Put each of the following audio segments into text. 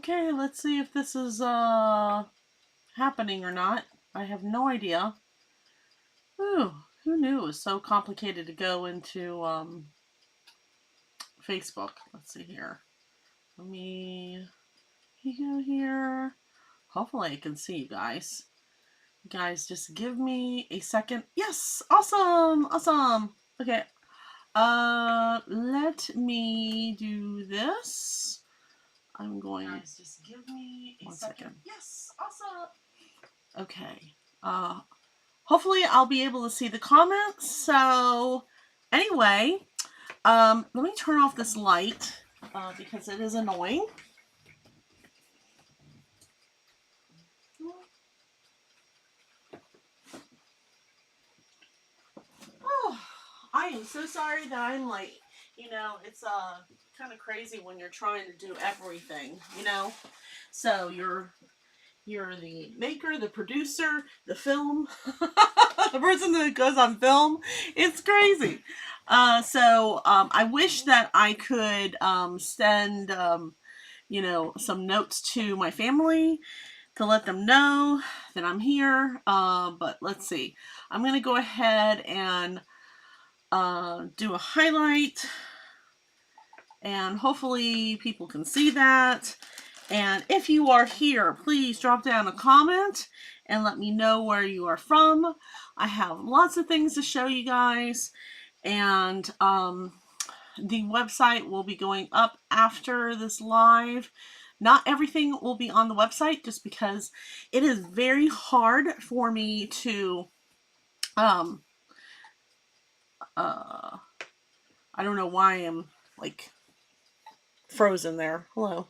Okay, let's see if this is happening or not. I have no idea. Ooh, who knew it was so complicated to go into Facebook? Let's see here. Let me go here. Hopefully I can see you guys. Guys, just give me a second. Yes, awesome, awesome. Okay, let me do this. I'm going. Guys, just give me a second. Yes, awesome. Okay. Hopefully I'll be able to see the comments. So, anyway, let me turn off this light because it is annoying. Oh, I am so sorry that I'm late. You know, it's kind of crazy when you're trying to do everything, you know? So you're the maker, the producer, the film, the person that goes on film. It's crazy. I wish that I could send, some notes to my family to let them know that I'm here. But let's see. I'm going to go ahead and do a highlight. And hopefully people can see that. And if you are here, please drop down a comment and let me know where you are from. I have lots of things to show you guys. And the website will be going up after this live. Not everything will be on the website just because it is very hard for me to I don't know why I'm like frozen there. Hello.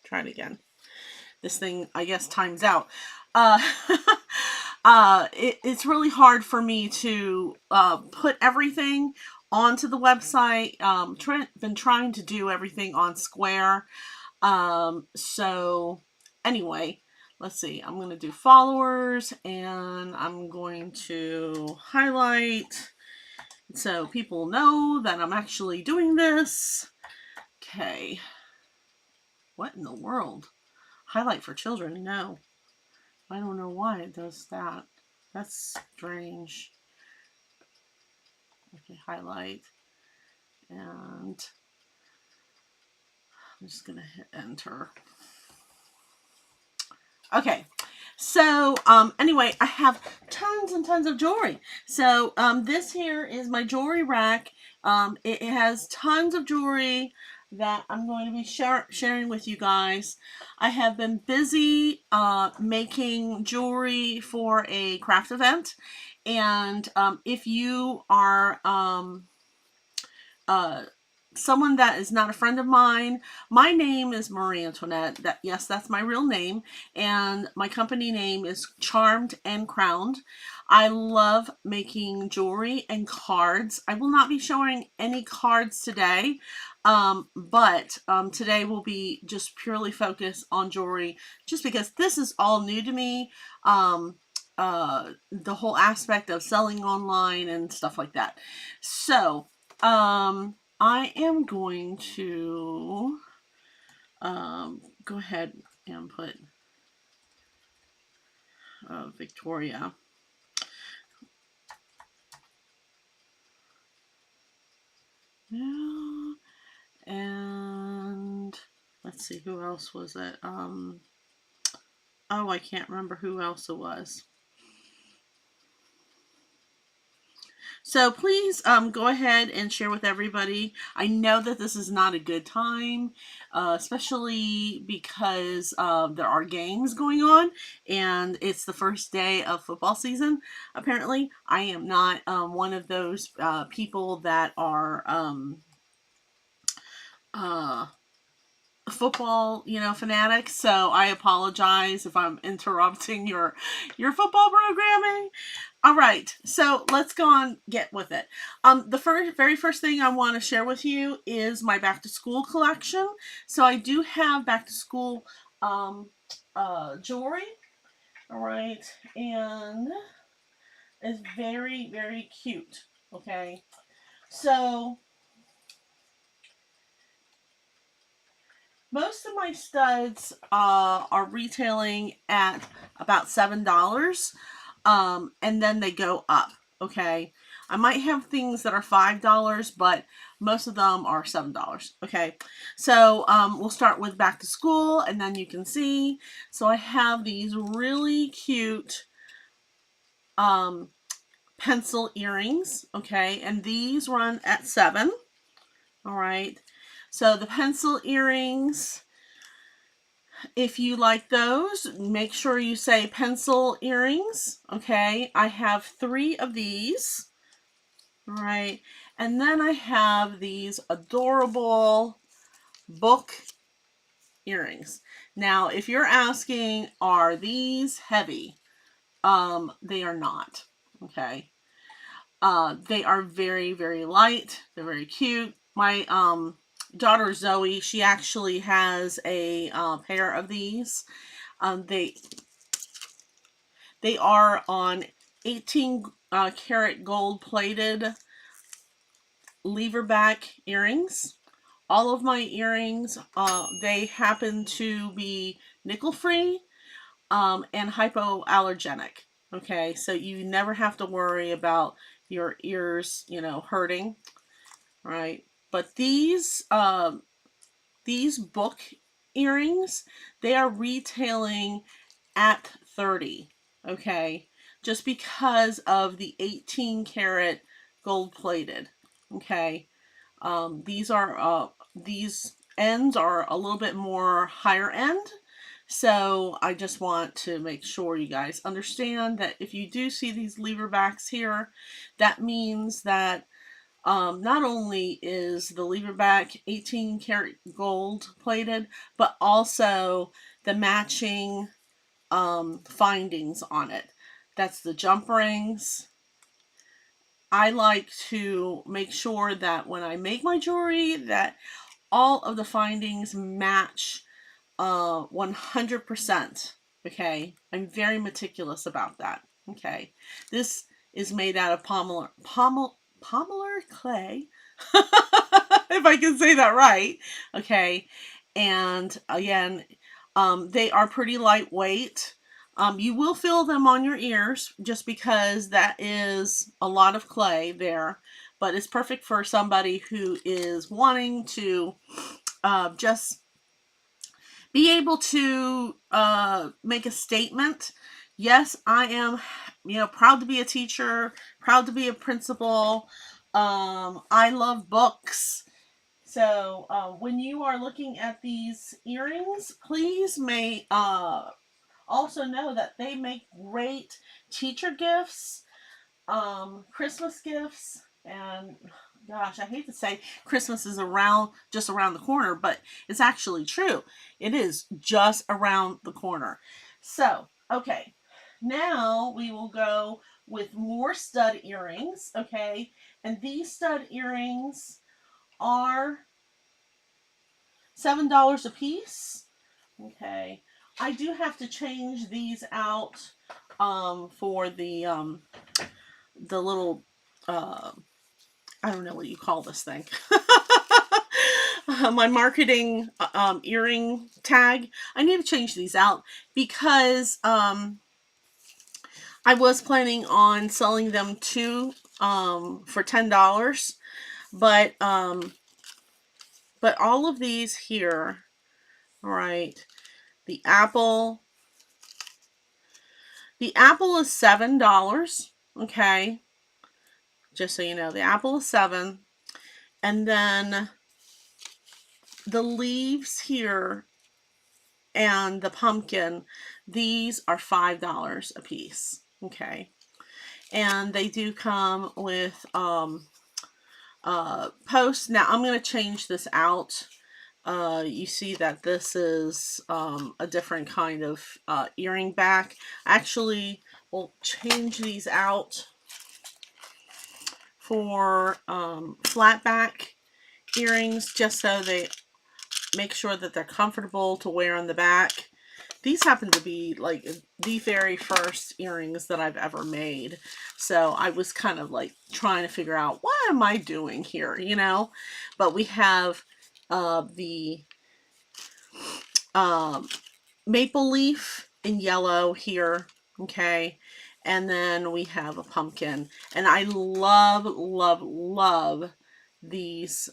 Try it again. This thing, I guess, times out. Uh, it's really hard for me to put everything onto the website. Been trying to do everything on Square. So anyway, let's see. I'm going to do followers and I'm going to highlight so people know that I'm actually doing this. Okay. What in the world? Highlight for children? No. I don't know why it does that. That's strange. Okay, highlight. And I'm just going to hit enter. Okay. So, anyway, I have tons and tons of jewelry. So, this here is my jewelry rack. It has tons of jewelry that I'm going to be sharing with you guys. I have been busy making jewelry for a craft event. And if you are someone that is not a friend of mine, my name is Marie Antoinette. Yes, that's my real name, and my company name is Charmed and Crowned. I love making jewelry and cards. I will not be showing any cards today, but today will be just purely focused on jewelry, just because this is all new to me. The whole aspect of selling online and stuff like that. So, I am going to go ahead and put Victoria. Yeah, and let's see, who else was it? Oh, I can't remember who else it was. So please go ahead and share with everybody. I know that this is not a good time, especially because there are games going on and it's the first day of football season. Apparently, I am not one of those people that are football, fanatics. So I apologize if I'm interrupting your football programming. All right, so let's go on, get with it. The very first thing I want to share with you is my back to school collection. So I do have back to school jewelry. All right, and it's very, very cute. Okay, so Most of my studs are retailing at about $7, and then they go up. Okay, I might have things that are $5, but most of them are $7. Okay, so we'll start with back to school, and then you can see. So I have these really cute pencil earrings. Okay, and these run at $7. All right, so the pencil earrings, if you like those, make sure you say pencil earrings. Okay, I have 3 of these. All right, and then I have these adorable book earrings. Now, if you're asking, are these heavy? They are not. Okay, they are very, very light. They're very cute. My daughter Zoe, she actually has a pair of these. They are on 18 karat gold plated lever back earrings. All of my earrings, they happen to be nickel free and hypoallergenic. Okay, so you never have to worry about your ears, hurting, right? But these book earrings, they are retailing at 30. Okay, just because of the 18 karat gold plated. Okay, these ends are a little bit more higher end. So I just want to make sure you guys understand that if you do see these lever backs here, that means that not only is the lever back 18 karat gold plated, but also the matching findings on it. That's the jump rings. I like to make sure that when I make my jewelry that all of the findings match 100%. Okay, I'm very meticulous about that. Okay, this is made out of pommel clay, if I can say that right. Okay, and again, they are pretty lightweight. You will feel them on your ears just because that is a lot of clay there, but it's perfect for somebody who is wanting to just be able to make a statement. Yes, I am, proud to be a teacher, proud to be a principal. I love books. So when you are looking at these earrings, please may also know that they make great teacher gifts, Christmas gifts, and gosh, I hate to say Christmas is just around the corner, but it's actually true. It is just around the corner. So, okay, now we will go with more stud earrings, okay? And these stud earrings are $7 a piece. Okay, I do have to change these out for the little I don't know what you call this thing. My marketing earring tag. I need to change these out because I was planning on selling them for $10, but all of these here, all right. The apple is $7. Okay, just so you know, the apple is $7, and then the leaves here and the pumpkin, these are $5 a piece. Okay, and they do come with posts. Now I'm going to change this out. You see that this is a different kind of earring back. Actually, we'll change these out for flat back earrings, just so they make sure that they're comfortable to wear on the back. These happen to be like the very first earrings that I've ever made. So I was kind of like trying to figure out, what am I doing here, But we have the maple leaf in yellow here, okay, and then we have a pumpkin, and I love, love, love these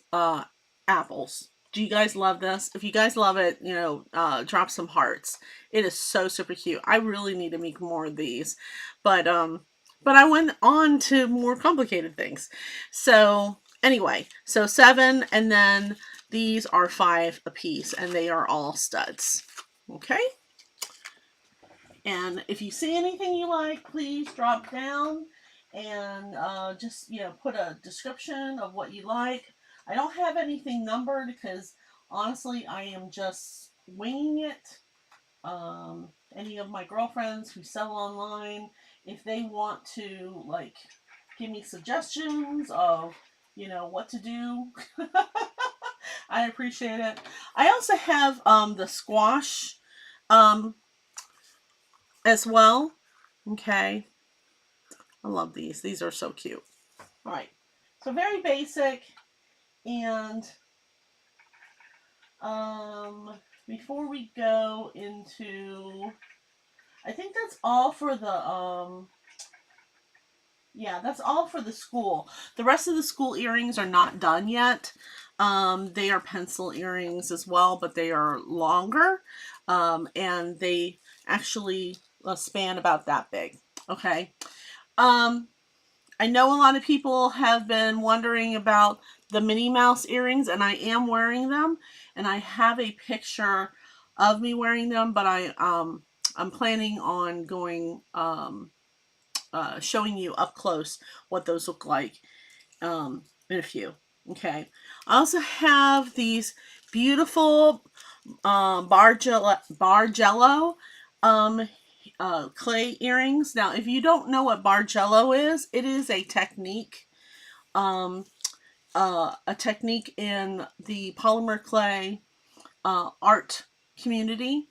apples. Do you guys love this? If you guys love it, you know, drop some hearts. It is so super cute. I really need to make more of these, but I went on to more complicated things. So anyway, so 7, and then these are 5 a piece, and they are all studs. Okay. And if you see anything you like, please drop down and just, you know, put a description of what you like. I don't have anything numbered because honestly, I am just winging it. Any of my girlfriends who sell online, if they want to like give me suggestions of, you know, what to do, I appreciate it. I also have the squash as well. Okay. I love these. These are so cute. All right. So very basic. And before we go into, I think that's all for the yeah, that's all for the school. The rest of the school earrings are not done yet. They are pencil earrings as well, but they are longer. And they actually span about that big. Okay. I know a lot of people have been wondering about the Minnie Mouse earrings, and I am wearing them, and I have a picture of me wearing them, but I'm planning on going showing you up close what those look like in a few. Okay. I also have these beautiful Bargello clay earrings. Now, if you don't know what Bargello is, it is a technique, um, a technique in the polymer clay art community,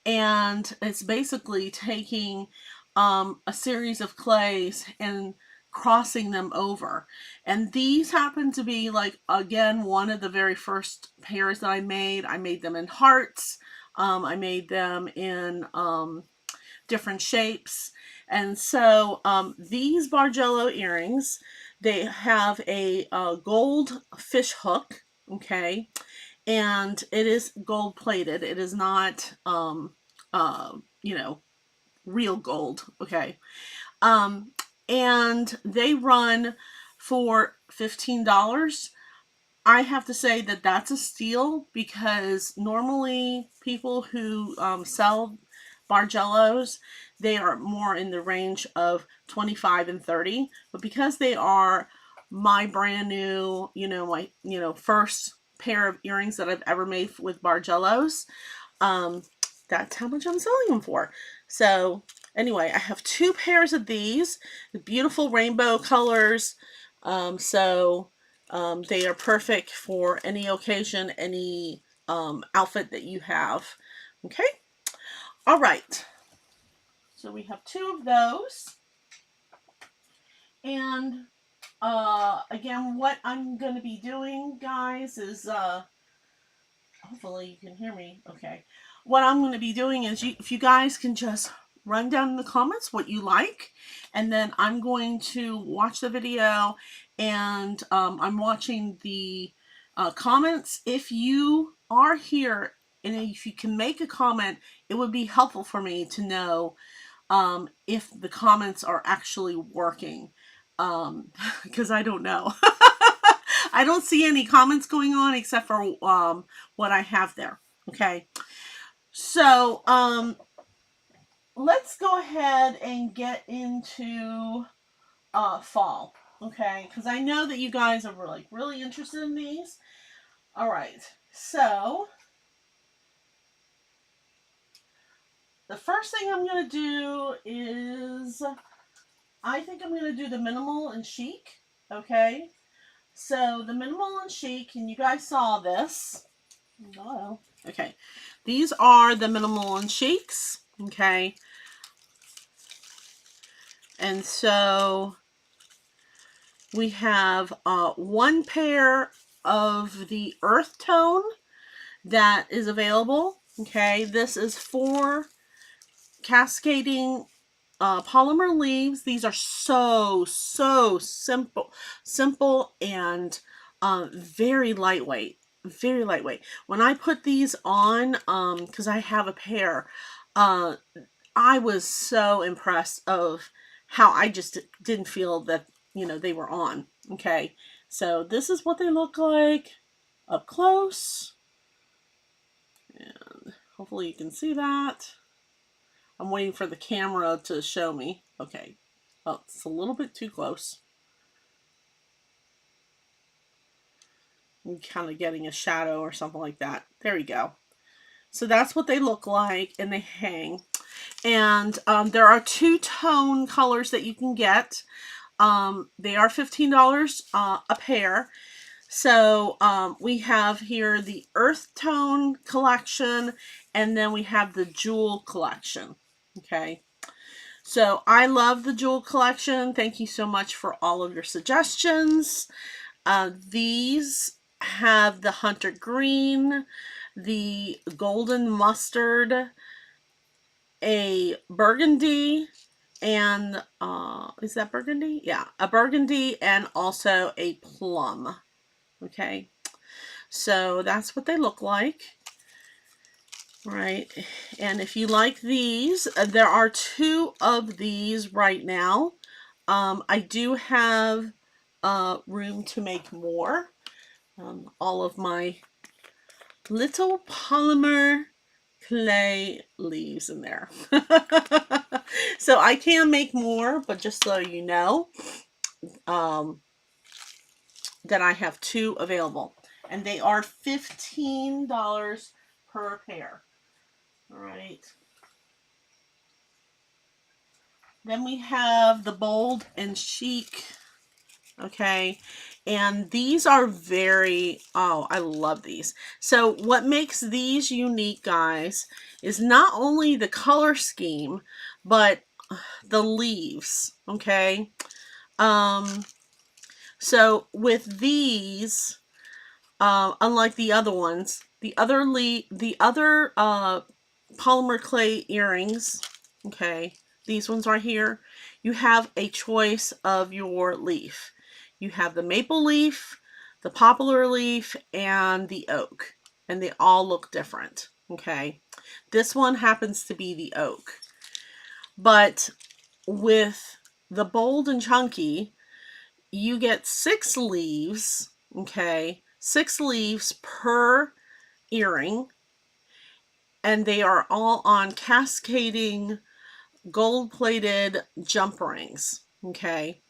and it's basically taking a series of clays and crossing them over. And these happen to be, like, again, one of the very first pairs that I made. I made them in hearts. I made them in different shapes. And so these Bargello earrings, they have a gold fish hook, okay, and it is gold plated. It is not, you know, real gold, okay. And they run for $15. I have to say that that's a steal, because normally people who sell Bargellos, they are more in the range of 25 and 30, but because they are my brand new, you know, my, you know, first pair of earrings that I've ever made with Bargellos, that's how much I'm selling them for. So anyway, I have 2 pairs of these, beautiful rainbow colors. They are perfect for any occasion, any outfit that you have. Okay. All right. So we have 2 of those. And again, what I'm going to be doing, guys, is hopefully you can hear me. Okay. What I'm going to be doing is, if you guys can just run down in the comments what you like, and then I'm going to watch the video, and I'm watching the comments. If you are here and if you can make a comment, it would be helpful for me to know if the comments are actually working, because I don't know. I don't see any comments going on except for what I have there. Okay. So let's go ahead and get into fall. Okay, because I know that you guys are like really interested in these. All right. So the first thing I'm going to do is, I think I'm going to do the minimal and chic. Okay. So the minimal and chic, and you guys saw this. Oh, okay. These are the minimal and chics. Okay. And so we have 1 pair of the earth tone that is available. Okay, this is 4 cascading polymer leaves. These are so simple and very lightweight. Very lightweight. When I put these on, because I have a pair, I was so impressed of how I just didn't feel that, you know, they were on. Okay, so this is what they look like up close, and hopefully you can see that. I'm waiting for the camera to show me. Okay. Oh, it's a little bit too close. I'm kind of getting a shadow or something like that. There we go. So that's what they look like, and they hang. And there are 2-tone colors that you can get. They are $15 a pair. So we have here the Earth Tone collection, and then we have the Jewel collection. Okay. So I love the Jewel collection. Thank you so much for all of your suggestions. These have the Hunter Green, the Golden Mustard, a Burgundy, and is that Burgundy? Yeah, a Burgundy and also a Plum. Okay, so that's what they look like. Right, and if you like these, there are 2 of these right now. I do have room to make more. All of my little polymer clay leaves in there. So I can make more, but just so you know, that I have 2 available. And they are $15 per pair. All right. Then we have the Bold and Chic. Okay, and these are very, oh, I love these. So what makes these unique, guys, is not only the color scheme, but the leaves. Okay, so with these, unlike the other ones, the other polymer clay earrings, okay, these ones right here, you have a choice of your leaf. You have the maple leaf, the poplar leaf, and the oak, and they all look different. Okay, this one happens to be the oak, but with the Bold and Chunky, you get 6 leaves. Okay, 6 leaves per earring, and they are all on cascading gold-plated jump rings. Okay,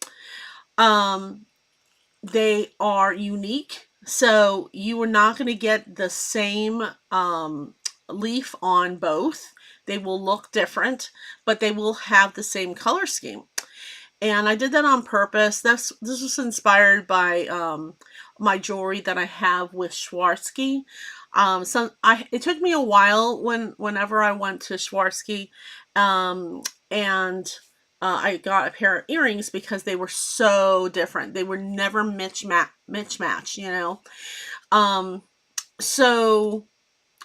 they are unique, so you are not going to get the same leaf on both. They will look different, but they will have the same color scheme. And I did that on purpose. This was inspired by my jewelry that I have with Swarovski. It took me a while whenever I went to Swarovski, and I got a pair of earrings because they were so different. They were never match, you know. So,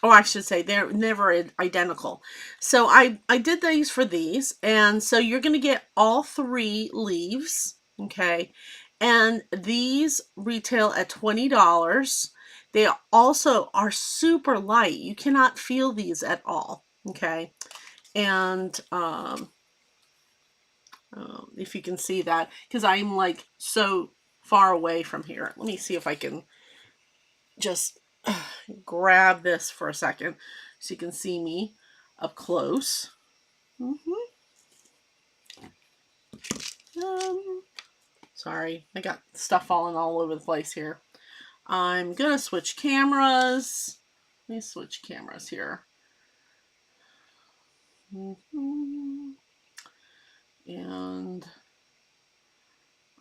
or I should say, they're never identical. So I did these for these, and so you're going to get all 3 leaves, okay? And these retail at $20. They also are super light. You cannot feel these at all, okay? And if you can see that, because I'm like so far away from here. Let me see if I can just grab this for a second so you can see me up close. Sorry, I got stuff falling all over the place here. I'm gonna switch cameras. Let me switch cameras here. And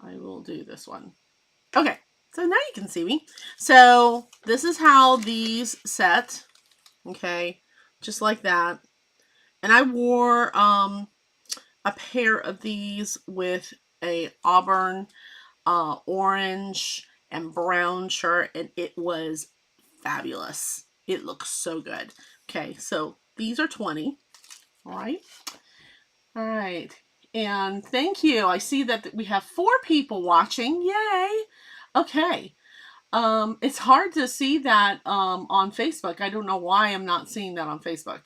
I will do this one. Okay, so now you can see me. So this is how these set. Okay, just like that. And I wore a pair of these with a auburn, orange, and brown shirt, and it was fabulous. It looks so good. Okay, so these are 20. All right. All right. And thank you. I see that we have 4 people watching. Yay. Okay. It's hard to see that on Facebook. I don't know why I'm not seeing that on Facebook.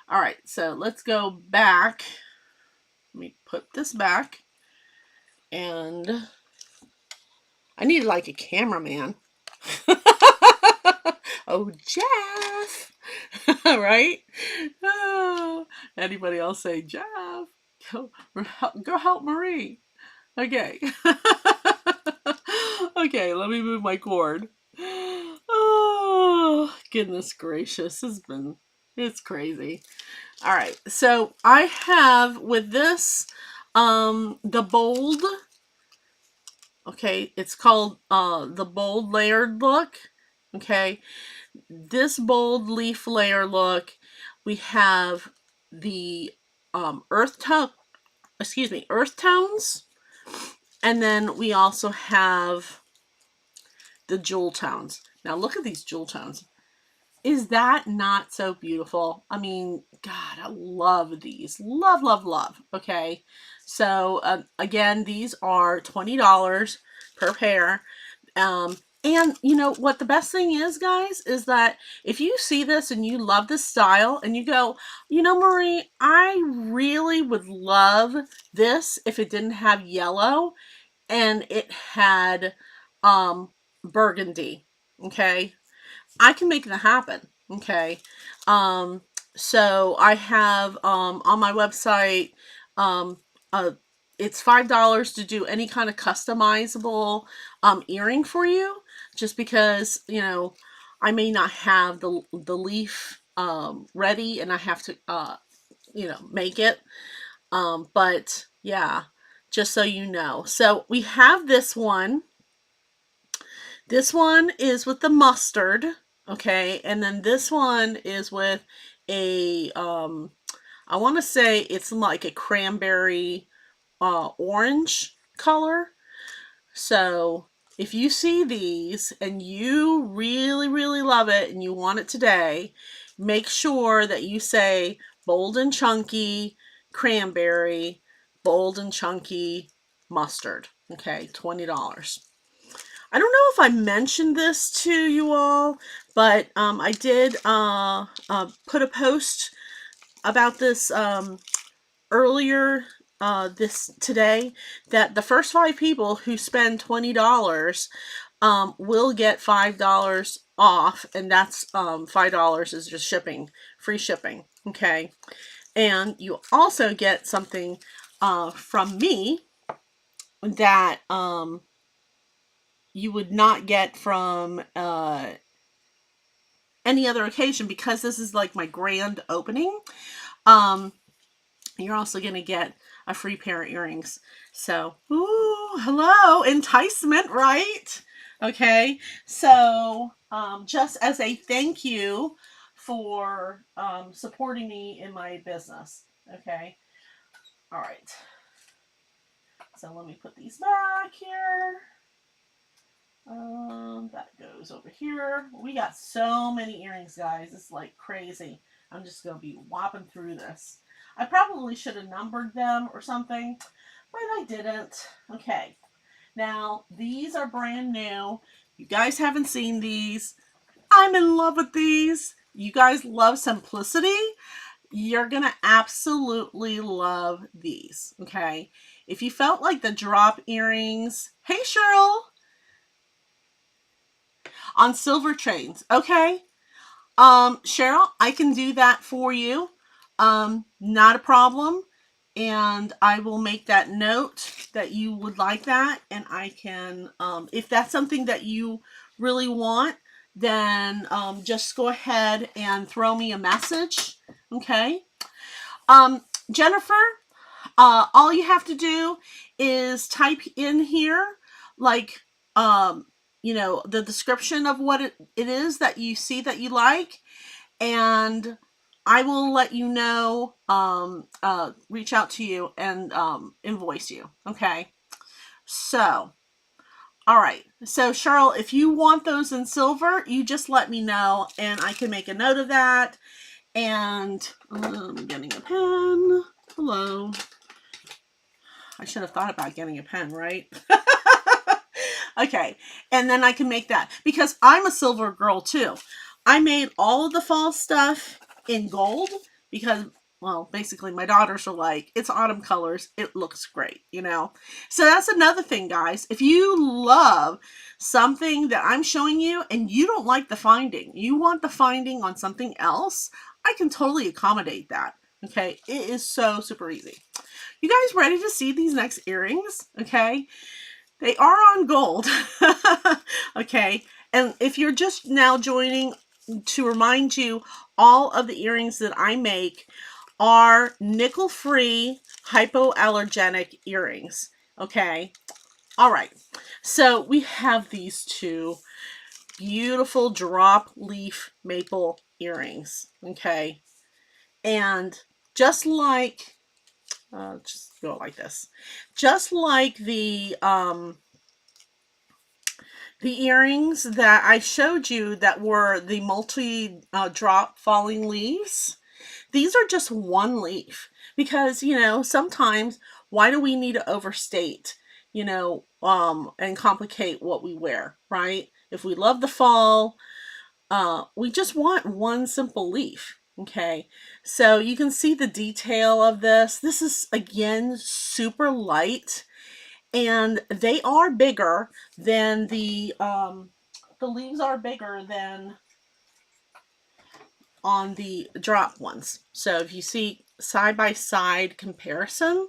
All right, so let's go back. Let me put this back. And I need like a cameraman. Oh, Jeff. Right? Oh, anybody else say, Jeff, go help Marie. Okay. Okay, let me move my cord. Oh, goodness gracious. It's crazy. All right. So I have with this, the bold, okay, it's called, the bold layered look. Okay. This bold leaf layer look, we have the, earth tones. And then we also have the jewel tones. Now look at these jewel tones. Is that not so beautiful? I mean, God, I love these. Love, love, love. Okay. So, again, these are $20 per pair. And you know what the best thing is, guys, is that if you see this and you love this style and you go, you know, Marie, I really would love this if it didn't have yellow and it had burgundy. Okay. I can make that happen. Okay. Um, so I have on my website, um, uh, it's $5 to do any kind of customizable earring for you, just because, you know, I may not have the leaf ready and I have to you know, make it. But yeah, just so you know. So we have this one. This one is with the mustard, okay, and then this one is with a, I want to say it's like a cranberry orange color. So if you see these and you really, really love it and you want it today, make sure that you say bold and chunky cranberry, bold and chunky mustard. Okay, $20. I don't know if I mentioned this to you all, but I did put a post about this earlier this today, that the first 5 people who spend $20 will get $5 off, and that's $5 is just shipping, free shipping. Okay, and you also get something from me that you would not get from any other occasion, because this is like my grand opening. You're also going to get a free pair of earrings. So, ooh, hello, enticement, right? Okay, so just as a thank you for supporting me in my business. Okay, all right. So let me put these back here. That goes over here. We got so many earrings, guys. It's like crazy. I'm just going to be whopping through this. I probably should have numbered them or something, but I didn't. Okay. Now, these are brand new. You guys haven't seen these. I'm in love with these. You guys love simplicity. You're going to absolutely love these. Okay. If you felt like the drop earrings, hey, Cheryl, on silver chains. Okay. Cheryl, I can do that for you. Not a problem. And I will make that note that you would like that. And I can, if that's something that you really want, then just go ahead and throw me a message. Okay. Jennifer, all you have to do is type in here, like, you know, the description of what it is that you see that you like, and I will let you know, reach out to you and invoice you. Okay. So, all right. So, Cheryl, if you want those in silver, you just let me know and I can make a note of that. And I'm getting a pen. Hello. I should have thought about getting a pen, right? Okay, and then I can make that because I'm a silver girl too. I made all of the fall stuff in gold because, well, basically my daughters are like, it's autumn colors, it looks great, you know? So that's another thing, guys. If you love something that I'm showing you and you don't like the finding, you want the finding on something else, I can totally accommodate that. Okay, it is so super easy. You guys ready to see these next earrings? Okay, they are on gold. Okay, and if you're just now joining, to remind you, all of the earrings that I make are nickel-free hypoallergenic earrings. Okay, all right, so we have these two beautiful drop leaf maple earrings. Okay, and just like just go like this, just like the earrings that I showed you that were the multi drop falling leaves. These are just one leaf because, you know, sometimes why do we need to overstate, you know, and complicate what we wear, right? If we love the fall, we just want one simple leaf. Okay, so you can see the detail of this. This is, again, super light, and they are bigger than the leaves are bigger than on the drop ones. So if you see side by side comparison,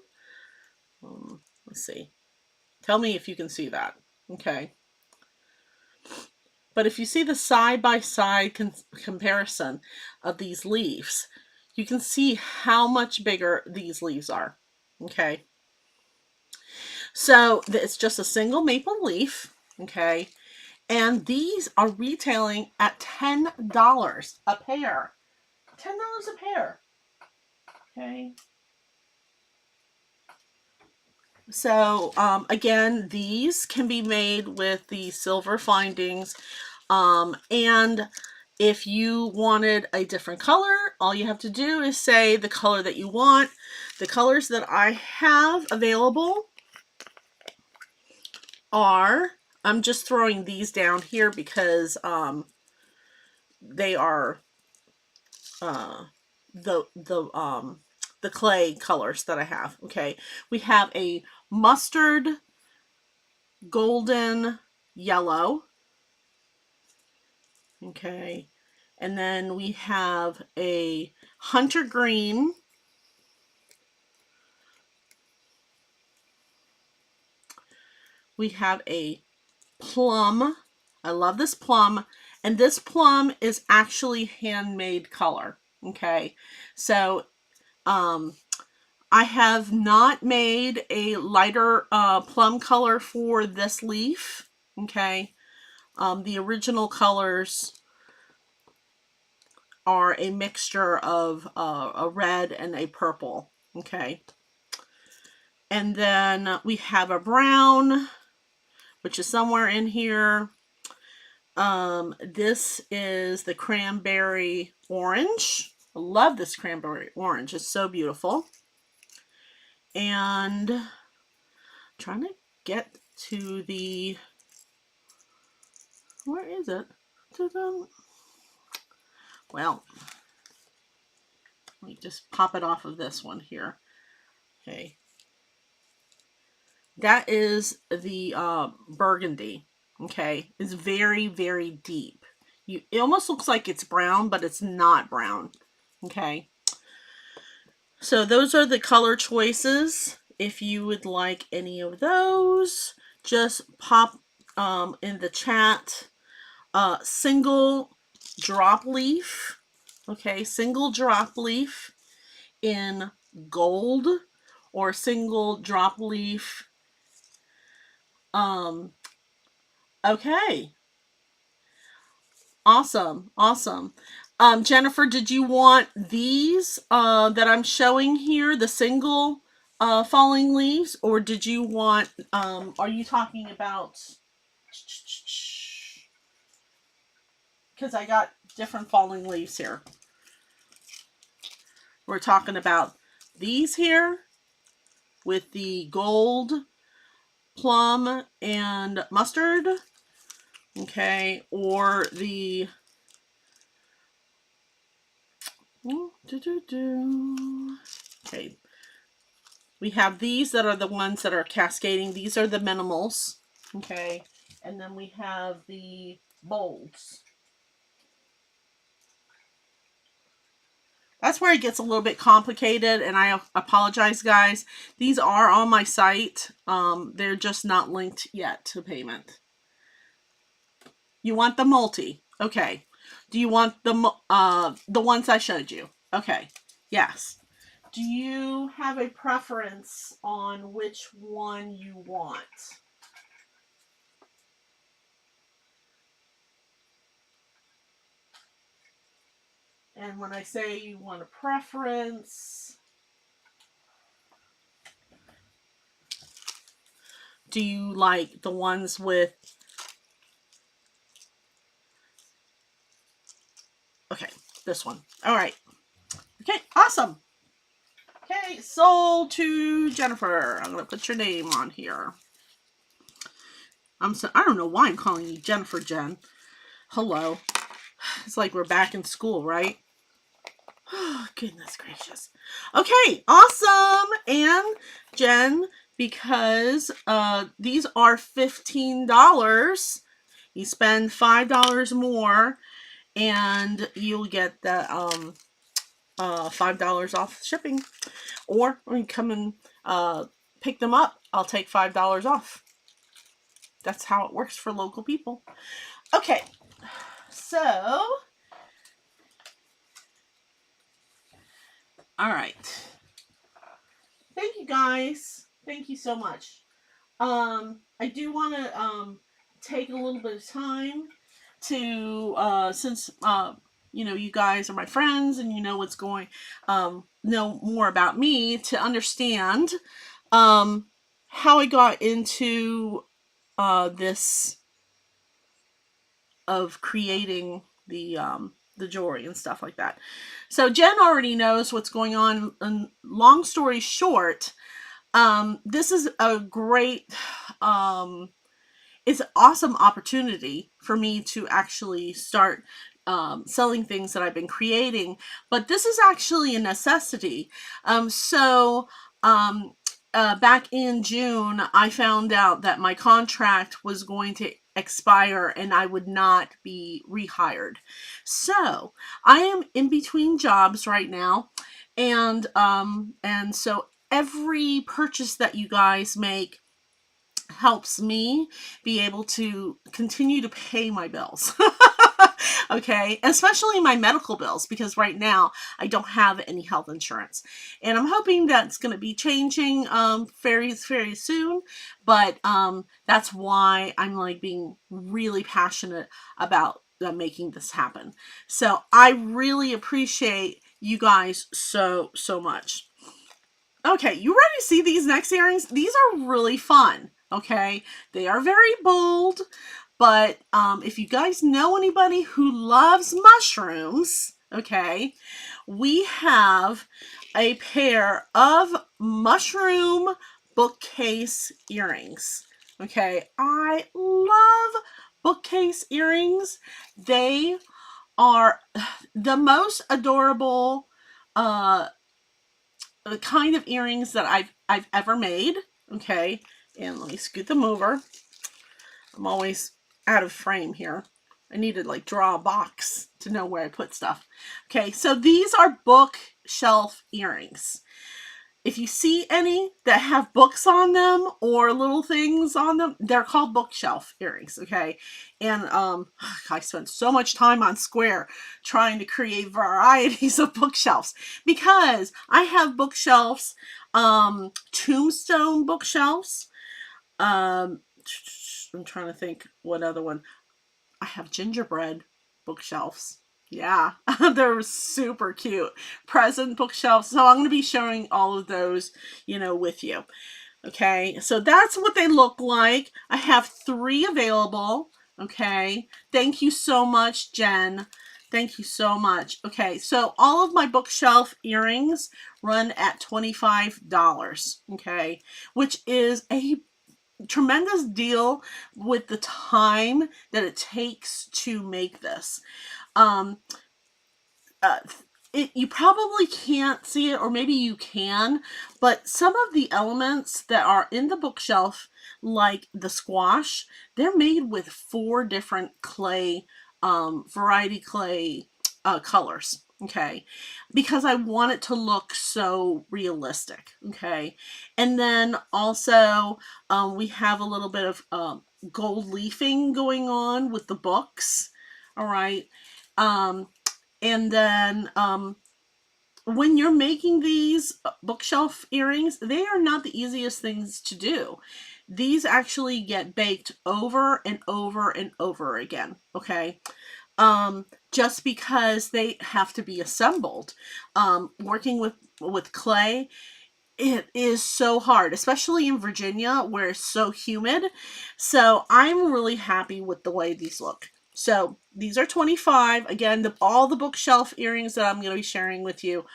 let's see. Tell me if you can see that. Okay. But if you see the side-by-side comparison of these leaves, you can see how much bigger these leaves are. Okay. So it's just a single maple leaf. Okay. And these are retailing at $10 a pair. $10 a pair. Okay. So again, these can be made with the silver findings. And if you wanted a different color, all you have to do is say the color that you want. The colors that I have available are, I'm just throwing these down here because they are the clay colors that I have. Okay, we have a mustard, golden, yellow. Okay, and then we have a hunter green. We have a plum. I love this plum. And this plum is actually handmade color. Okay, so I have not made a lighter plum color for this leaf. Okay, the original colors are a mixture of a red and a purple. Okay, and then we have a brown, which is somewhere in here. This is the cranberry orange. I love this cranberry orange. It's so beautiful. And I'm trying to get to the, where is it? Well, let me just pop it off of this one here. Okay. That is the burgundy. Okay. It's very, very deep. It almost looks like it's brown, but it's not brown. Okay. So those are the color choices. If you would like any of those, just pop in the chat single drop leaf. Okay, single drop leaf in gold, or single drop leaf. Okay. Awesome. Awesome. Jennifer, did you want these that I'm showing here, the single falling leaves, or did you want, are you talking about, because I got different falling leaves here. We're talking about these here with the gold, plum, and mustard. Okay, or the okay, we have these that are the ones that are cascading. These are the minimals. Okay, and then we have the bolds. That's where it gets a little bit complicated, and I apologize, guys. These are on my site. They're just not linked yet to payment. You want the multi? Okay. Do you want the ones I showed you? Okay. Yes. Do you have a preference on which one you want? And when I say you want a preference, do you like the ones with... Okay, this one. All right. Okay, awesome. Okay, sold to Jennifer. I'm going to put your name on here. I don't know why I'm calling you Jennifer Jen. Hello. It's like we're back in school, right? Oh, goodness gracious. Okay, awesome. And Jen, because these are $15, you spend $5 more and you'll get the $5 off shipping. Or when you come and pick them up, I'll take $5 off. That's how it works for local people. Okay, so... All right. Thank you, guys. Thank you so much. I do want to take a little bit of time to, since you know, you guys are my friends and you know what's going, know more about me, to understand how I got into this of creating the jewelry and stuff like that. So Jen already knows what's going on. And long story short, this is a great, it's an awesome opportunity for me to actually start selling things that I've been creating. But this is actually a necessity. Back in June, I found out that my contract was going to expire and I would not be rehired. So I am in between jobs right now, and so every purchase that you guys make helps me be able to continue to pay my bills. Okay, especially my medical bills, because right now I don't have any health insurance, and I'm hoping that's going to be changing very soon. But that's why I'm like being really passionate about making this happen. So I really appreciate you guys so much. Okay, you ready to see these next earrings? These are really fun. Okay, they are very bold. But if you guys know anybody who loves mushrooms, okay, we have a pair of mushroom bookcase earrings. Okay, I love bookcase earrings. They are the most adorable kind of earrings that I've ever made. Okay, and let me scoot them over. I'm always out of frame here. I need to like draw a box to know where I put stuff. Okay, so these are bookshelf earrings. If you see any that have books on them or little things on them, they're called bookshelf earrings, okay? And I spent so much time on Square trying to create varieties of bookshelves, because I have bookshelves, tombstone bookshelves. I'm trying to think what other one. I have gingerbread bookshelves. Yeah, they're super cute. Present bookshelves. So I'm going to be showing all of those, you know, with you. Okay, so that's what they look like. I have 3 available. Okay, thank you so much, Jen. Thank you so much. Okay, so all of my bookshelf earrings run at $25, okay, which is a tremendous deal with the time that it takes to make this. Um, uh, you probably can't see it, or maybe you can, but some of the elements that are in the bookshelf, like the squash, they're made with 4 different clay, variety clay colors. Okay, because I want it to look so realistic. Okay, and then also we have a little bit of gold leafing going on with the books. All right. Um, and then when you're making these bookshelf earrings, they are not the easiest things to do. These actually get baked over and over and over again, okay? Just because they have to be assembled. Working with clay, it is so hard, especially in Virginia where it's so humid. So I'm really happy with the way these look. So these are 25. Again, all the bookshelf earrings that I'm going to be sharing with you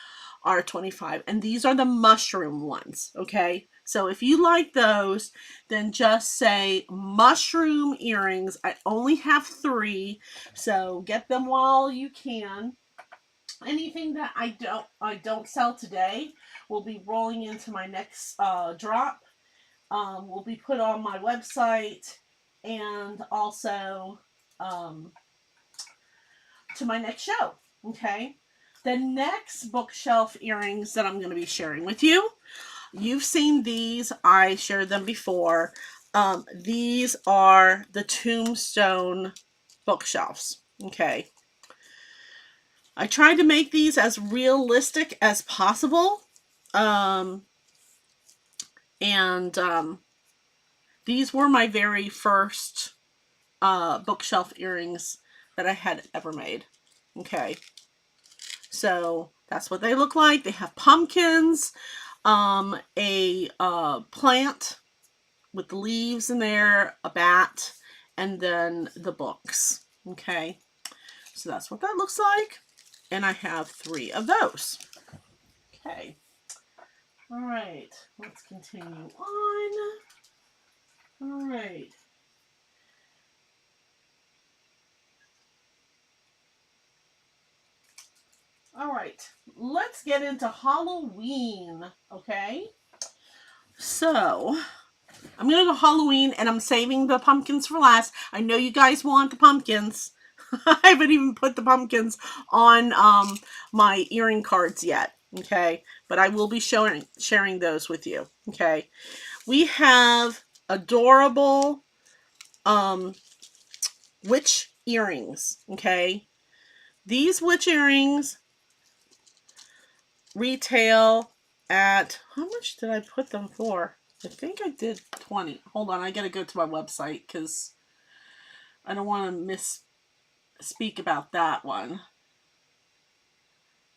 are 25. And these are the mushroom ones, okay? So if you like those, then just say mushroom earrings. I only have 3, so get them while you can. Anything that I don't sell today will be rolling into my next drop. Will be put on my website, and also to my next show. Okay. The next bookshelf earrings that I'm going to be sharing with you, you've seen these. I shared them before. These are the Tombstone bookshelves. Okay. I tried to make these as realistic as possible. Um, and these were my very first bookshelf earrings that I had ever made. Okay. So that's what they look like. They have pumpkins, a plant with the leaves in there, a bat, and then the books. Okay. So that's what that looks like. And I have 3 of those. Okay. All right. Let's continue on. All right. All right. Let's get into Halloween. Okay. So, I'm going to go Halloween, and I'm saving the pumpkins for last. I know you guys want the pumpkins. I haven't even put the pumpkins on my earring cards yet. Okay. But I will be sharing those with you. Okay. We have adorable witch earrings. Okay. These witch earrings retail at, how much did I put them for? I think I did 20. Hold on, I gotta go to my website because I don't want to misspeak about that one.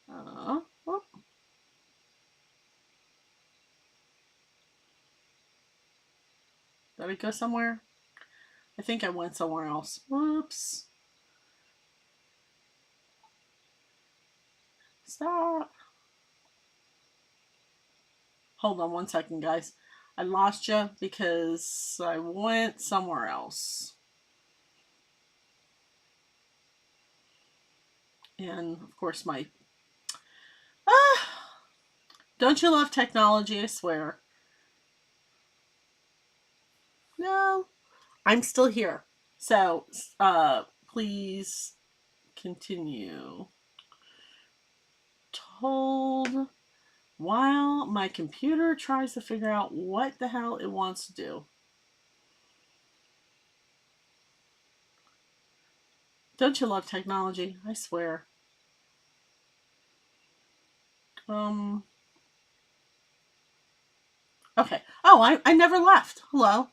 Whoop. Did I go somewhere? I think I went somewhere else. Whoops. Stop. Hold on 1 second, guys. I lost you because I went somewhere else. And of course my... Don't you love technology? I swear. No. I'm still here. So, please continue. Told while my computer tries to figure out what the hell it wants to do. Don't you love technology? I swear. Okay. Oh, I never left. Hello.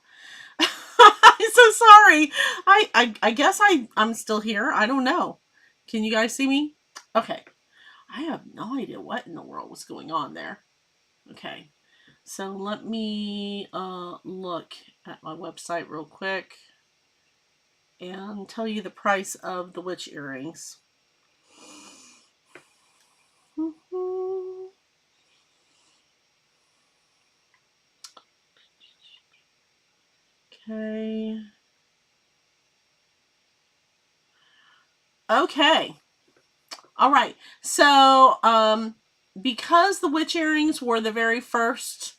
I'm so sorry. I guess I'm still here. I don't know. Can you guys see me? Okay. I have no idea what in the world was going on there. Okay. So let me look at my website real quick and tell you the price of the witch earrings. Okay. Okay. All right. So, because the witch earrings were the very first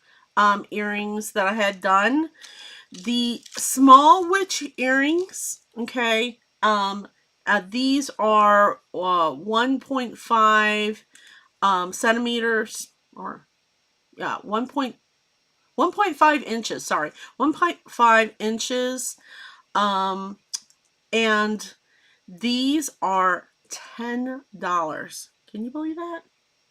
earrings that I had done, the small witch earrings, okay, these are 1.5 centimeters, or yeah, 1.5 inches, sorry, 1.5 inches, um, and these are $10. Can you believe that?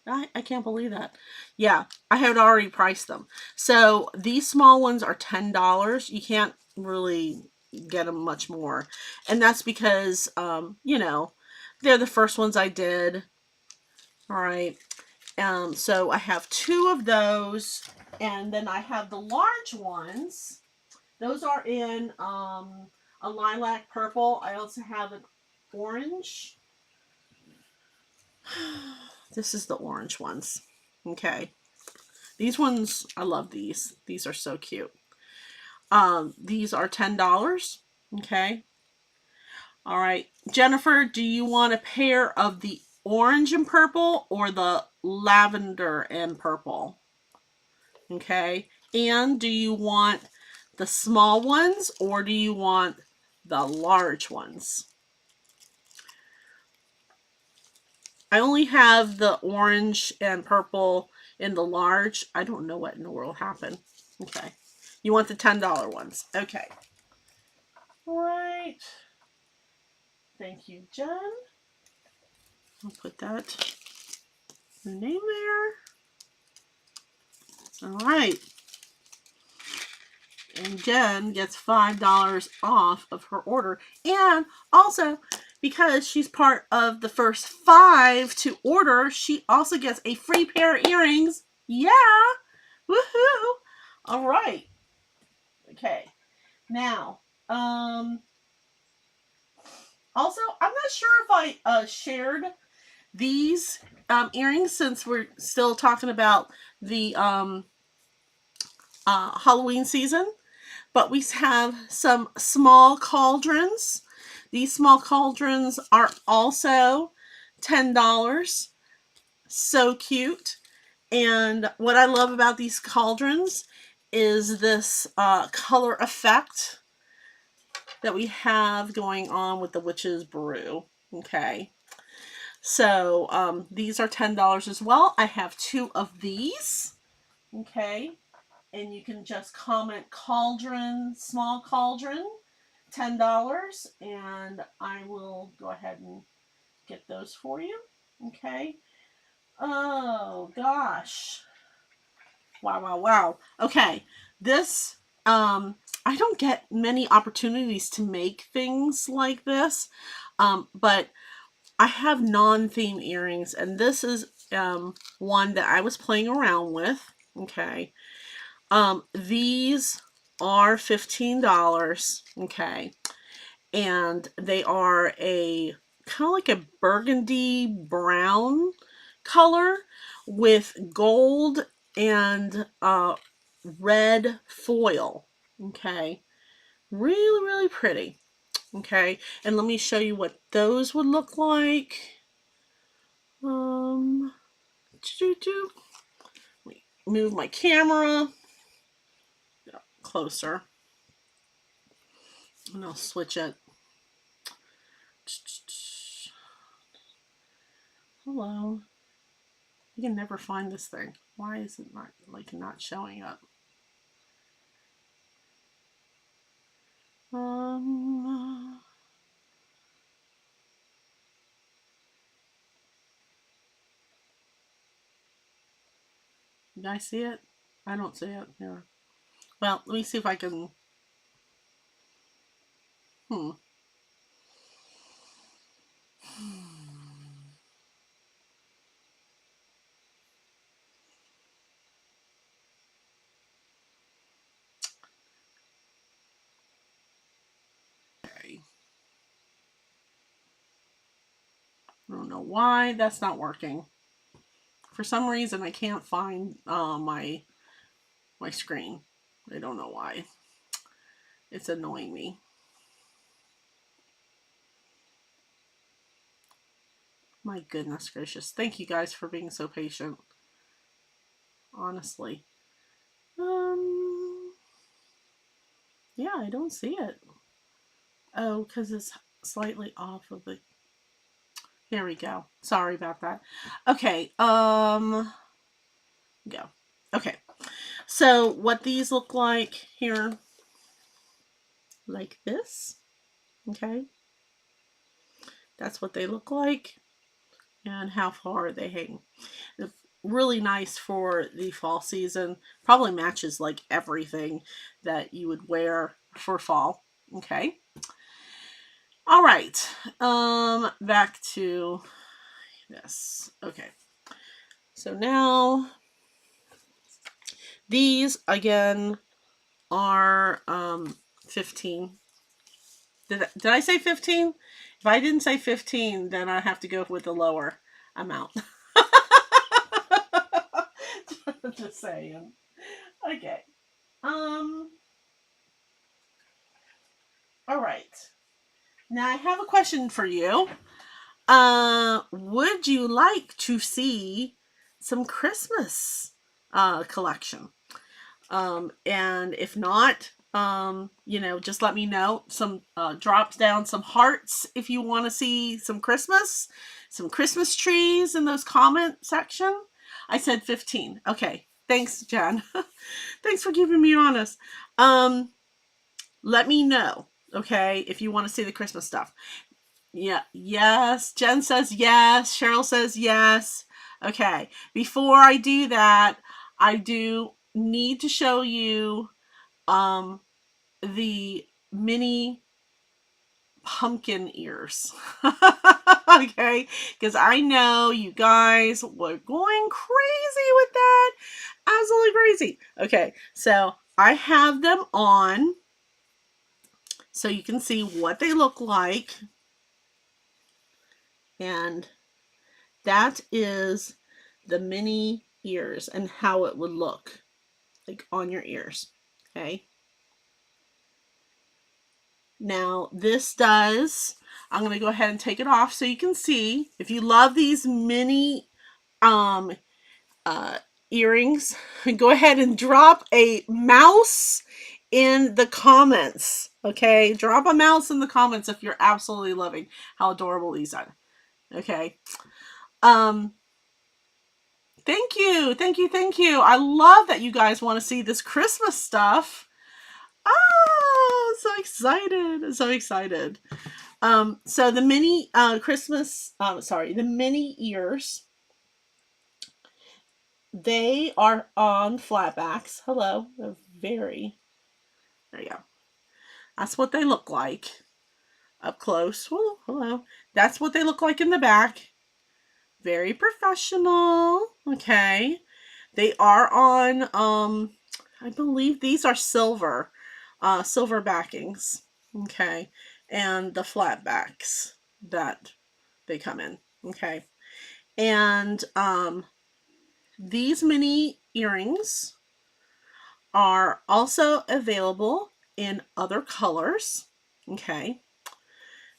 I can't believe that. Yeah, I had already priced them. So these small ones are $10. You can't really get them much more. And that's because, you know, they're the first ones I did. All right. So I have two of those. And then I have the large ones. Those are in a lilac purple. I also have an orange. This is the orange ones. Okay. These ones, I love these. These are so cute. These are $10. Okay. All right. Jennifer, do you want a pair of the orange and purple or the lavender and purple? Okay. And do you want the small ones or do you want the large ones? I only have the orange and purple in the large. I don't know what in the world happened. Okay. You want the $10 ones. Okay. All right. Thank you, Jen. I'll put that name there. All right. And Jen gets $5 off of her order. And also, because she's part of the first 5 to order, she also gets a free pair of earrings. Yeah. Woohoo. All right. Okay. Now, also, I'm not sure if I shared these earrings since we're still talking about the Halloween season. But we have some small cauldrons. These small cauldrons are also $10. So cute. And what I love about these cauldrons is this color effect that we have going on with the witch's brew. Okay. So these are $10 as well. I have 2 of these. Okay. And you can just comment cauldron, small cauldron, $10, and I will go ahead and get those for you. Okay. Oh gosh. Wow, wow, wow. Okay. This I don't get many opportunities to make things like this. But I have non-theme earrings, and this is one that I was playing around with. Okay. These are $15. Okay. And they are a kind of like a burgundy brown color with gold and red foil. Okay. Really, really pretty. Okay. And let me show you what those would look like. Let me move my camera closer. And I'll switch it. Hello. I can never find this thing. Why is it not showing up? Did I see it? I don't see it here. Well, let me see if I can. Okay. I don't know why that's not working. For some reason, I can't find my screen. I don't know why. It's annoying me. My goodness gracious. Thank you guys for being so patient. Honestly. Yeah, I don't see it. Oh, because it's slightly off of the. Here we go. Sorry about that. Okay, go. Okay. So what these look like here, like this. Okay. That's what they look like and how far they hang. It's really nice for the fall season. Probably matches like everything that you would wear for fall. Okay. All right. Back to this. Okay. So now these again are 15. Did I say 15? If I didn't say 15, then I have to go with the lower amount. Just saying. Okay. All right. Now I have a question for you. Would you like to see some Christmas collection? And if not, just let me know. Some drops down some hearts if you want to see some Christmas trees in those comment section. I said 15. Okay. Thanks, Jen. Thanks for keeping me honest. Let me know, okay, if you want to see the Christmas stuff. Yeah, yes. Jen says yes. Cheryl says yes. Okay. Before I do that, I do need to show you the mini pumpkin ears. Okay, because I know you guys were going crazy with that. Absolutely crazy. Okay, so I have them on so you can see what they look like. And that is the mini ears and how it would look like on your ears. Okay. Now this does, I'm going to go ahead and take it off so you can see. If you love these mini earrings, go ahead and drop a mouse in the comments. Okay, drop a mouse in the comments if you're absolutely loving how adorable these are. Okay. Thank you, thank you, thank you. I love that you guys want to see this Christmas stuff. Oh, so excited, so excited. So the mini the mini ears, they are on flatbacks. Hello, they're very, there you go. That's what they look like up close. Well, hello. That's what they look like in the back. Very professional. Okay. They are on, I believe these are silver backings. Okay. And the flat backs that they come in. Okay. And these mini earrings are also available in other colors. Okay.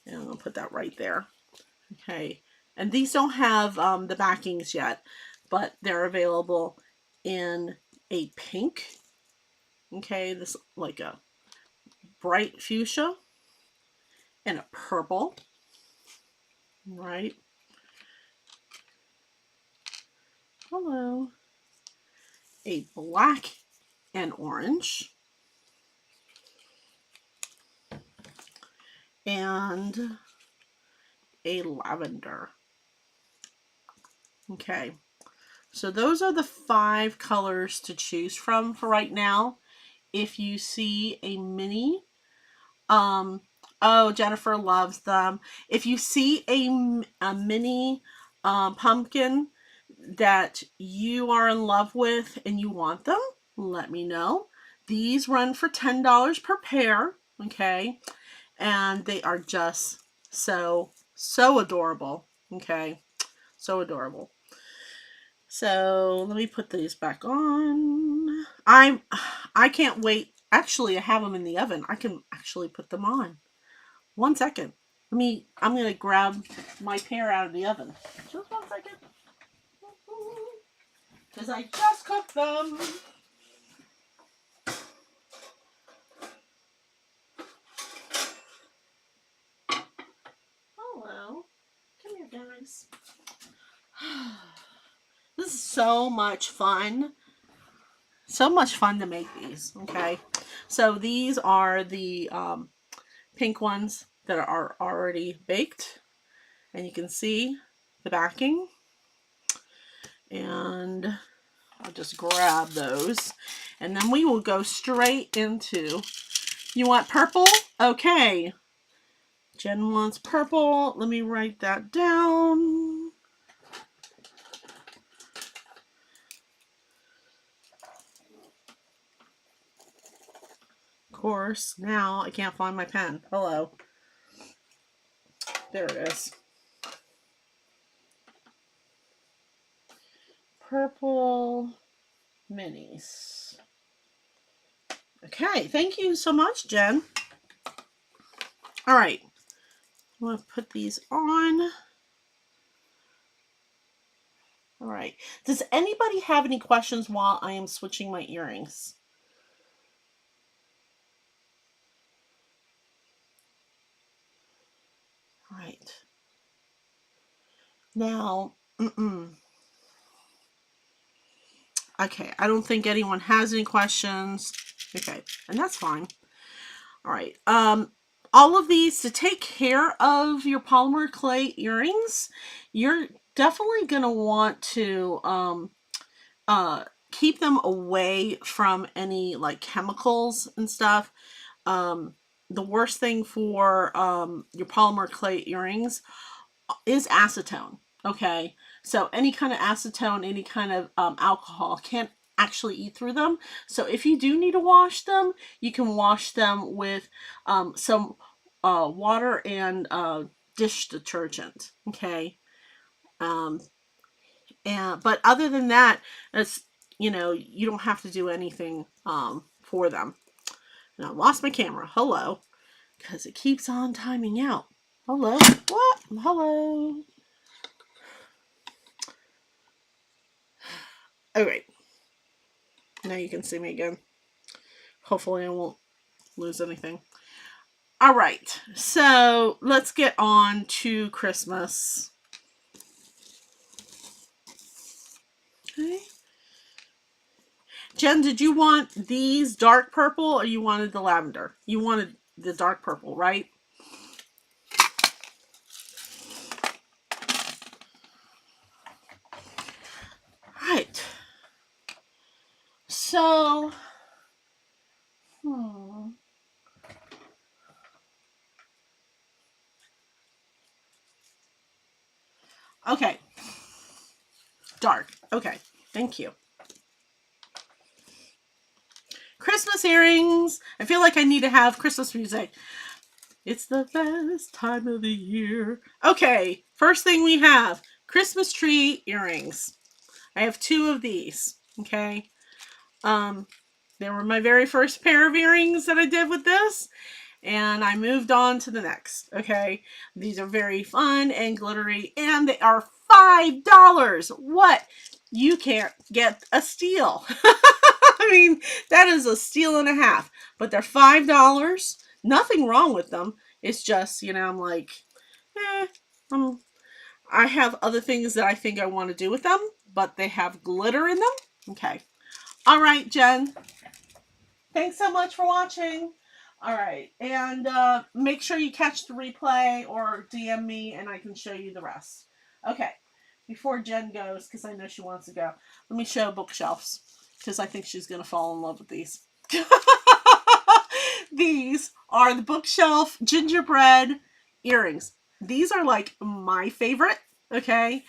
And I'm going to put that right there. Okay. And these don't have the backings yet, but they're available in a pink. Okay. This like a bright fuchsia and a purple. Right. Hello. A black and orange. And a lavender. Okay. So those are the 5 colors to choose from for right now. If you see a mini, oh, Jennifer loves them. If you see a mini pumpkin that you are in love with and you want them, let me know. These run for $10 per pair, okay? And they are just so adorable, okay? So adorable. So let me put these back on. I can't wait Actually, I have them in the oven. I can actually put them on. 1 second. I'm going to grab my pear out of the oven. Just 1 second. Because I just cooked them. Hello. Come here, guys. This is so much fun. So much fun to make these, okay? So these are the pink ones that are already baked. And you can see the backing. And I'll just grab those. And then we will go straight into, you want purple? Okay. Jen wants purple. Let me write that down. Of course, now I can't find my pen. Hello. There it is. Purple minis. Okay, thank you so much, Jen. All right. I'm going to put these on. All right. Does anybody have any questions while I am switching my earrings? All right. Now, okay, I don't think anyone has any questions. Okay, and that's fine. All right. All of these, to take care of your polymer clay earrings, you're definitely going to want to keep them away from any like chemicals and stuff. The worst thing for your polymer clay earrings is acetone. Okay, so any kind of acetone, any kind of alcohol can't actually eat through them. So if you do need to wash them, you can wash them with some water and dish detergent. Okay, but other than that, it's, you know, you don't have to do anything for them. And I lost my camera. Hello, because it keeps on timing out. Hello, what? Hello. Okay. Now you can see me again. Hopefully I won't lose anything. All right, so let's get on to Christmas. Okay. Jen, did you want these dark purple or you wanted the lavender? You wanted the dark purple, right? Right. So, okay. Dark. Okay. Thank you. Christmas earrings. I feel like I need to have Christmas music. It's the best time of the year. Okay. First thing we have Christmas tree earrings. I have 2 of these. Okay. They were my very first pair of earrings that I did with this. And I moved on to the next. Okay. These are very fun and glittery. And they are $5. What? You can't get a steal. I mean, that is a steal and a half. But they're $5. Nothing wrong with them. It's just, you know, I'm like, I have other things that I think I want to do with them, but they have glitter in them. Okay. All right, Jen. Thanks so much for watching. All right. And make sure you catch the replay or DM me and I can show you the rest. Okay. Before Jen goes, because I know she wants to go, let me show bookshelves because I think she's going to fall in love with these. These are the bookshelf gingerbread earrings. These are like my favorite. Okay.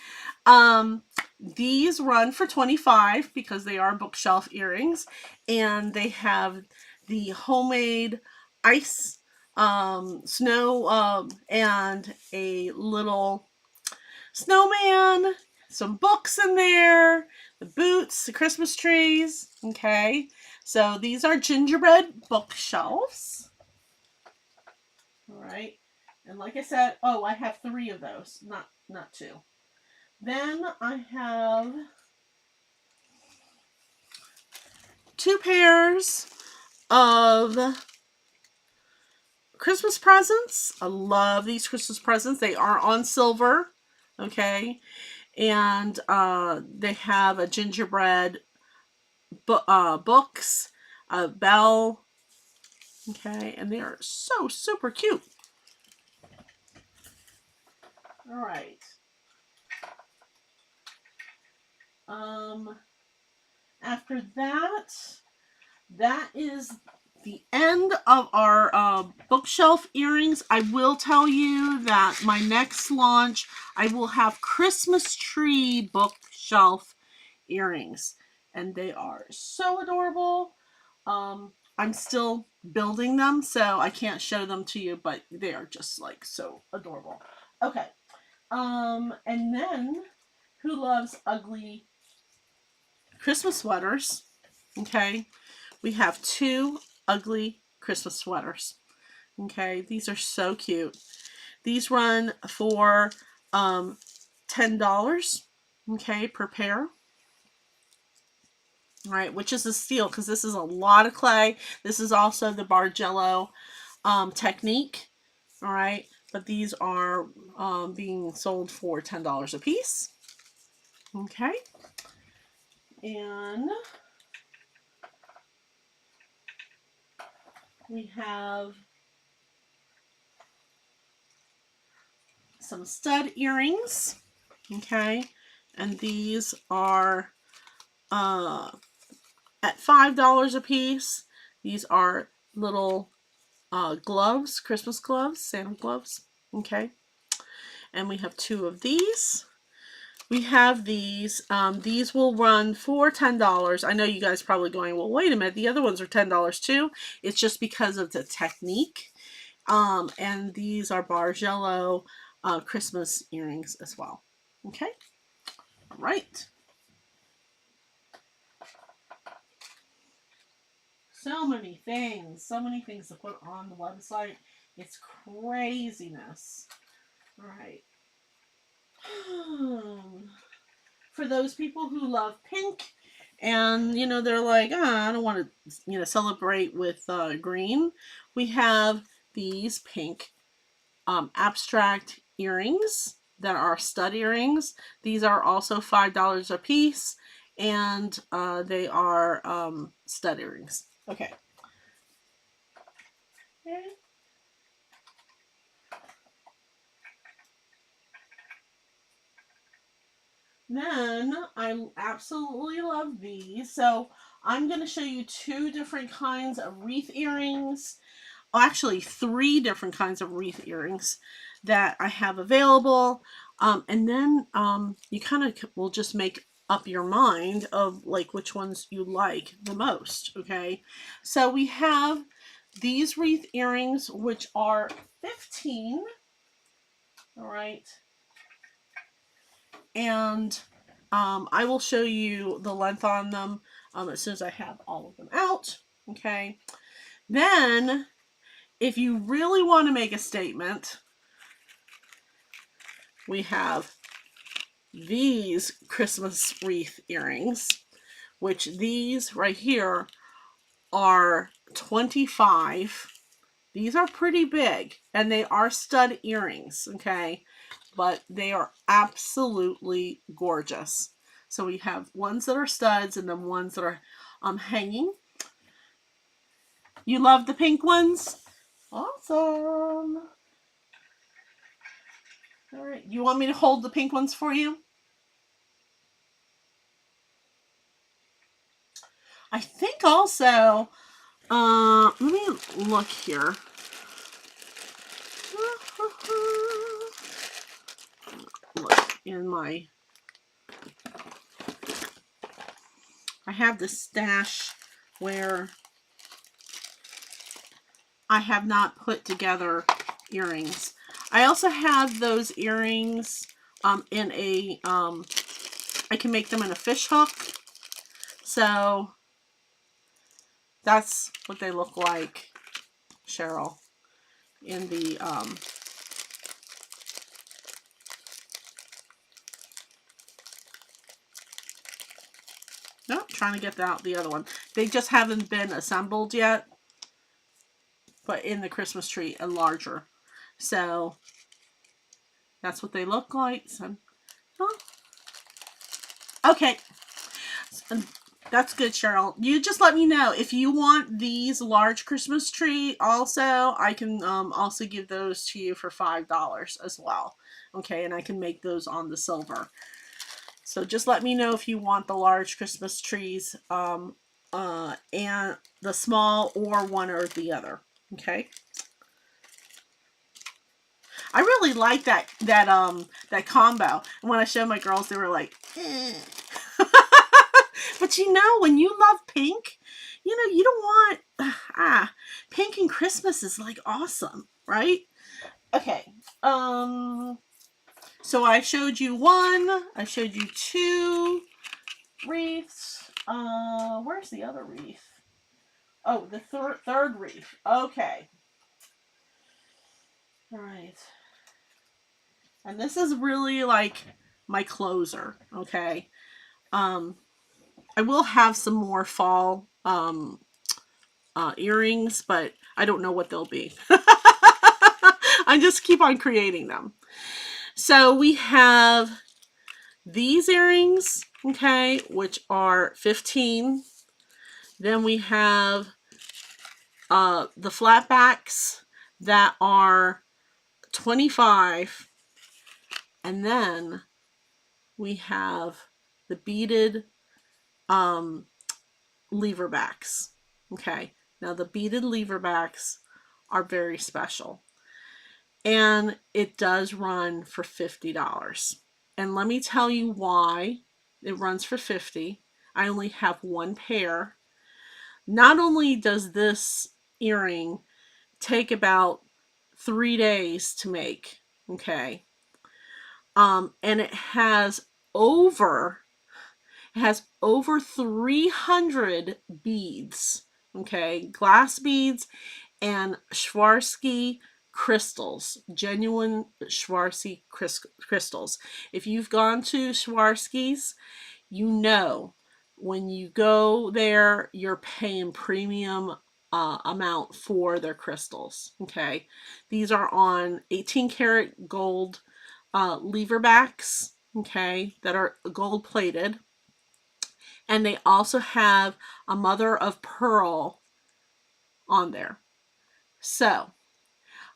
These run for $25 because they are bookshelf earrings, and they have the homemade ice snow and a little snowman, some books in there. the boots, the Christmas trees. Okay, so these are gingerbread bookshelves. All right, and like I said, oh, I have 3 of those, not 2. Then I have 2 pairs of Christmas presents. I love these Christmas presents. They are on silver, okay, and they have a gingerbread books, a bell, okay, and they are so super cute. All right. After that is the end of our bookshelf earrings. I will tell you that my next launch, I will have Christmas tree bookshelf earrings, and they are so adorable. I'm still building them, so I can't show them to you, but they are just like so adorable. Okay. And then who loves ugly Christmas sweaters? Okay. We have 2 ugly Christmas sweaters. Okay, these are so cute. These run for $10, okay, per pair. All right, which is a steal because this is a lot of clay. This is also the Bargello technique. All right, but these are being sold for $10 a piece. Okay, and we have some stud earrings, okay, and these are at $5 a piece. These are little gloves, Christmas gloves, Santa gloves, okay, and we have 2 of these. We have these. These will run for $10. I know you guys probably going, well, wait a minute, the other ones are $10 too. It's just because of the technique. And these are Bargello Christmas earrings as well. Okay, all right. So many things to put on the website. It's craziness. All right. For those people who love pink and they're like, I don't want to celebrate with green, we have these pink abstract earrings that are stud earrings. These are also $5 a piece, and they are stud earrings. Okay. Then I absolutely love these. So I'm going to show you 2 different kinds of wreath earrings. Oh, actually 3 different kinds of wreath earrings that I have available. And then you kind of will just make up your mind of like which ones you like the most. Okay. So we have these wreath earrings, which are $15. All right. And I will show you the length on them as soon as I have all of them out. Okay. Then, if you really want to make a statement, we have these Christmas wreath earrings, which these right here are $25. These are pretty big, and they are stud earrings, okay? But they are absolutely gorgeous. So we have ones that are studs and then ones that are hanging. You love the pink ones? Awesome. All right. You want me to hold the pink ones for you? I think also, let me look here. Look in my, I have this stash where I have not put together earrings. I also have those earrings in a I can make them in a fish hook. So that's what they look like, Cheryl, in the nope, trying to get out the other one. They just haven't been assembled yet, but in the Christmas tree and larger. So that's what they look like. So, okay. That's good, Cheryl. You just let me know if you want these large Christmas tree also. I can also give those to you for $5 as well. Okay, and I can make those on the silver. So just let me know if you want the large Christmas trees and the small, or one or the other. Okay. I really like that combo. And when I showed my girls, they were like, eh. But you know, when you love pink, you know, you don't want pink and Christmas is like awesome, right? Okay. So I showed you one, I showed you two wreaths. Where's the other wreath? Oh, the third wreath. Okay. All right. And this is really like my closer, okay? I will have some more fall earrings, but I don't know what they'll be. I just keep on creating them. So we have these earrings, okay, which are $15. Then we have the flatbacks that are $25. And then we have the beaded lever backs. Okay, now the beaded lever backs are very special. And it does run for $50. And let me tell you why it runs for $50. I only have one pair. Not only does this earring take about 3 days to make, okay, and it has over 300 beads, okay, glass beads and Swarovski crystals, genuine Swarovski crystals. If you've gone to Swarovski's, you know when you go there, you're paying premium amount for their crystals. Okay, these are on 18 karat gold lever backs. Okay, that are gold plated, and they also have a mother of pearl on there. So,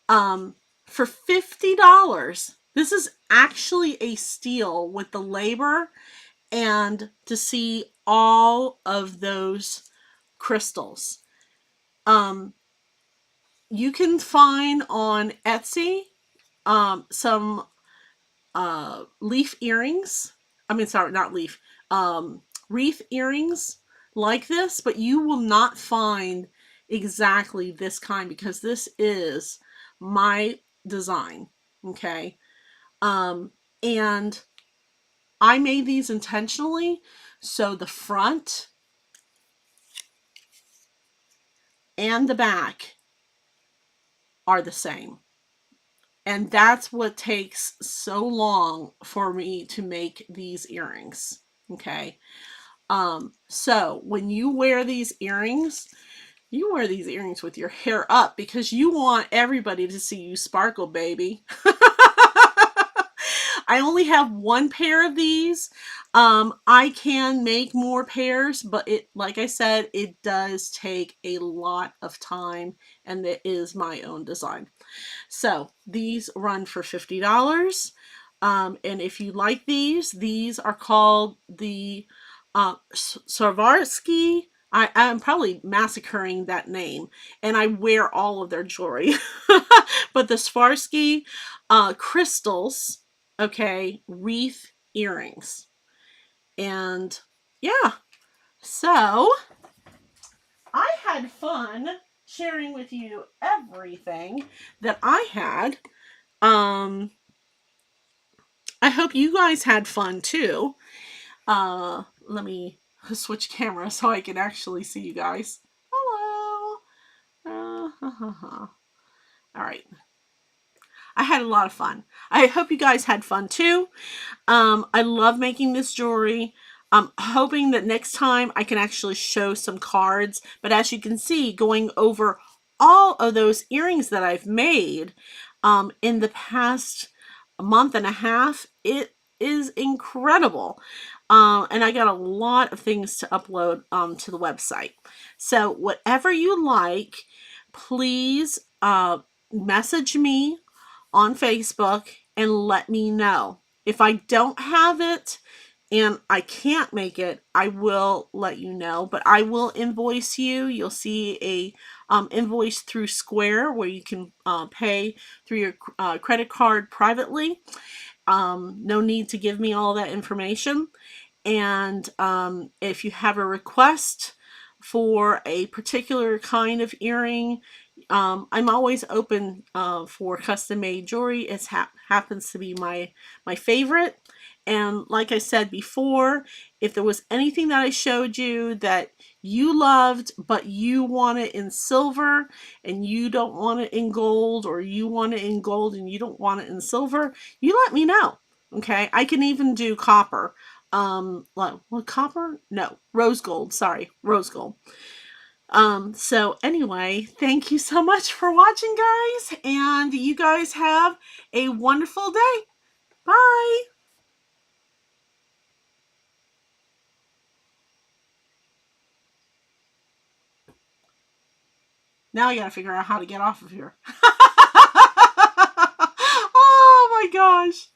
for $50, this is actually a steal with the labor and to see all of those crystals. You can find on Etsy some leaf earrings. I mean, sorry, not leaf. Wreath earrings like this, but you will not find exactly this kind because this is my design. Okay. And I made these intentionally. So the front and the back are the same. And that's what takes so long for me to make these earrings. Okay. So when you wear these earrings, you wear these earrings with your hair up because you want everybody to see you sparkle, baby. I only have one pair of these. I can make more pairs, but it, like I said, it does take a lot of time, and it is my own design. So these run for $50. And if you like these are called the Swarovski. I'm probably massacring that name, and I wear all of their jewelry. But the Swarovski crystals, okay, wreath earrings. And yeah, so I had fun sharing with you everything that I had. I hope you guys had fun too. Let me switch camera so I can actually see you guys. Hello. All right. I had a lot of fun. I hope you guys had fun too. I love making this jewelry. I'm hoping that next time I can actually show some cards. But as you can see, going over all of those earrings that I've made in the past month and a half, it is incredible. And I got a lot of things to upload to the website. So whatever you like, please message me on Facebook and let me know. If I don't have it and I can't make it, I will let you know, but I will invoice you. You'll see a invoice through Square where you can pay through your credit card privately. No need to give me all that information. And if you have a request for a particular kind of earring, I'm always open for custom made jewelry. It happens to be my favorite. And like I said before, if there was anything that I showed you that you loved, but you want it in silver and you don't want it in gold, or you want it in gold and you don't want it in silver, you let me know. Okay, I can even do copper. Well, copper? No, rose gold. Sorry, rose gold. So anyway, thank you so much for watching, guys, and you guys have a wonderful day. Bye. Now I gotta figure out how to get off of here. Oh my gosh.